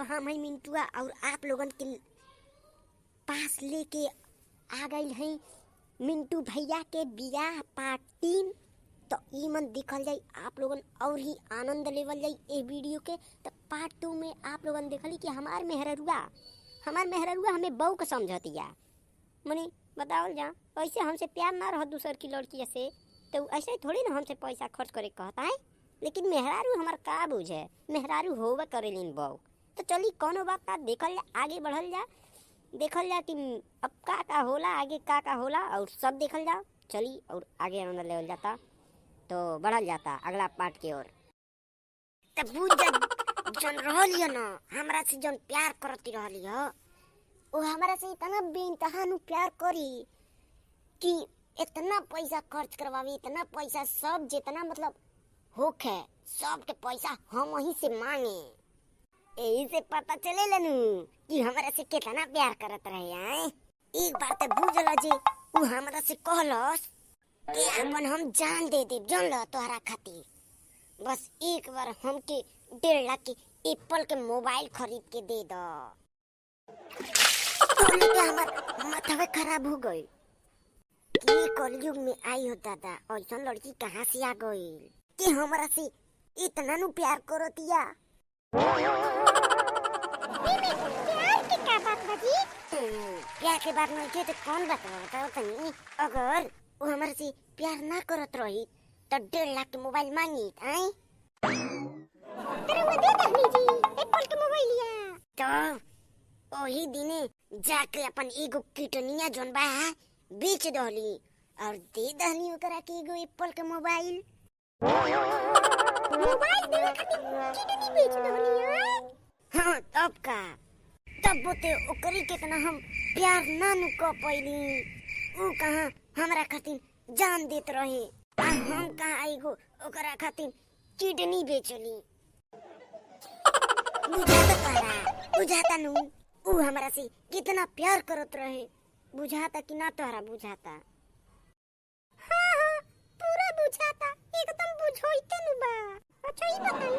हम है मिंटुआ और आप लोगन के पास लेके आ गई है मिंटू भैया के बियाह पार्ट 3। तो ई मन देखल जाई आप लोगन और ही आनंद लेवल जाई ए वीडियो के। तो पार्ट 2 में आप लोगन देखली कि हमार मेहररुआ हमें बहू का समझतिया। मने बताओ जा, ऐसे हमसे प्यार ना रह दूसर की लड़की से तो ऐसे थोड़ी ना हमसे पैसा खर्च करे कहता है। लेकिन मेहरारू हमार का बुझे, मेहरारू होगा करेलिन बहू। तो चली कोनो बात ना, देखल जा, आगे बढ़ल जा, देखल जा कि अब का होला, आगे का होला और सब देखल जा। चली और आगे आनंद लेवल जाता तो बढ़ल जाता अगला पार्ट की ओर। तब बुझ जन रहलियो ना हमरा से जन प्यार करती रहलियो, वो हमरा से इतना बेइंतहा प्यार करी कि इतना पैसा खर्च करवावी, इतना पैसा सब जितना मतलब होखे सब के पैसा हम वहीं से मांगे। यही से पता चले लनू कि हमरा से कितना प्यार करत रहे हैं। एक बार तो बुझल जी वो हमरा से कहलस कि अपन हम जान दे दे जान लो तोहरा खातिर, बस एक बार हमके 1.5 लाख के एप्पल के मोबाइल खरीद के दे दो। तो हमार माथा खराब हो गई कि कलयुग में आई हो दादा, ऐसा लड़की कहाँ से आ गई कि हमरा से इतना नु प्यार करतिया। प्यार के बात नहीं तो कौन बात बताओ तनी। अगर वो हमारे से प्यार ना करत रही तो 1.5 लाख के मोबाइल मांगी आई। अरे वो दे दहनी जी एप्पल के मोबाइल लिया। तो वही दिने जाके अपन एगो किटनिया जोन बा बेच दहली और दे दहली ओकरा के एगो एप्पल के मोबाइल। मोबाइल देवे खातिर किटनी बेच दहली। हां तब का, तब बोते ओकरी कितना हम प्यार ना नु क पैली। ऊ कहां हमरा खातिर जान देत रहे, हम कहां एगो ओकरा खातिर किडनी बेचली। बुझाता नु ऊ हमरा से कितना प्यार करत रहे, बुझाता कि ना तोहरा बुझाता? हां पूरा बुझाता, एकदम बुझोइते नु बा। अच्छा ई बताई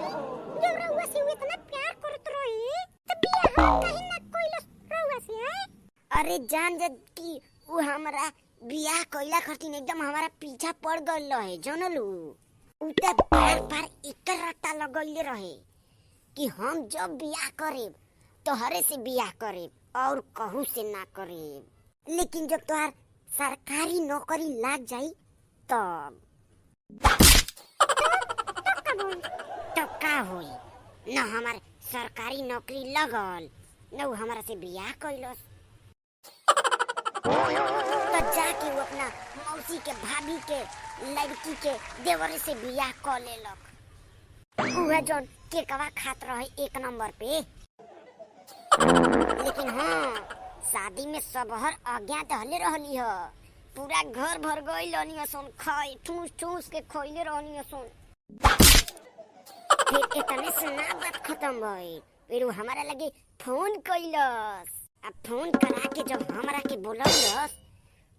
जब रउआ से इतना प्यार करत रहे त बियाह कहीं ना कोइलस रउआ से है? अरे जान जब कि ऊ हमरा बियाह कोइला खातिर एकदम हमारा पीछा पड़ गइल रहे जानलू। ऊ त बार एक रट्टा लगइले रहे कि हम जब बियाह करेब तो हरे से बियाह करेब और कहू से ना करेब। लेकिन जब तोहार सरकारी नौकरी लाग जाई तब तब का होई? न हमार सरकारी नौकरी लगल न हमारा से बियाह कइलस। तो जाके वो अपना मौसी के भाभी के लड़की के देवर से बियाह कर लेलक। उहे जोन केकवा खात रहे 1 नंबर पे। लेकिन हाँ शादी में सबहर आज्ञा दहले रहली ह, पूरा घर भर गई रहनी सुन, खाई ठूस ठूस के खोइले रहनी सुन। फिर इतने से ना बात खत्म भई, फिर वो हमारा लगे फोन कइलस। अब फोन करा के जब हमरा के बोलौलस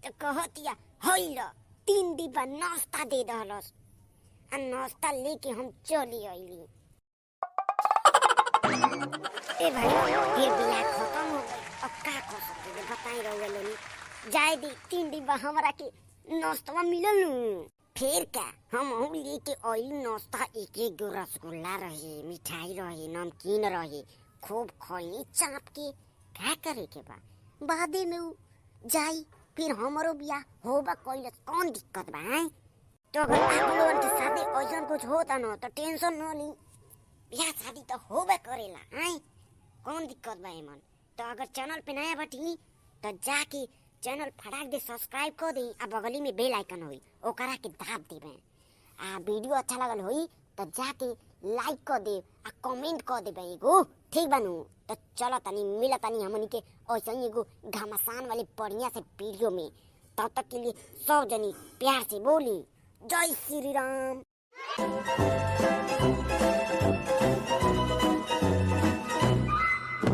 तो कहतिया हइल 3 डिब्बा नाश्ता दे दहलस। आ नाश्ता लेके हम चली आइली। ए भाई फिर बियाह खत्म हो गई, अब का कर सकते बताई रहुए लोनी। जाए दी 3 डिब्बा हमरा के नाश्ता मिलल नु। फिर क्या हम लेके आइली नाश्ता, एक गो रसगुल्ला रहे, मिठाई रहे, नमकीन रहे, खूब खइली चाप के। क्या करे के बा बादे में उ जाई फिर हमरो बियाह होबा कइले कौन दिक्कत बा है? तो अगर आप लोगन के शादी ऐसा कुछ होता न तो टेंशन न ली, बियाह शादी तो होबे करेला है, कौन दिक्कत बा एमन। तो अगर चैनल पे नया बटी तो जाके चैनल फटाक दे सब्सक्राइब कर दी, आ बगली में बेल आइकन होई ओकरा के दाब देबे। आ वीडियो अच्छा लगल होई तो जाके लाइक कर दे आ कमेंट कर देबे एगो, ठीक बनू। तो चलो तनी मिला तनी हमनी के ऐसा ही एगो घमासान वाली बढ़िया से वीडियो में। तब तक के लिए सब जनी प्यार से बोली जय श्री राम।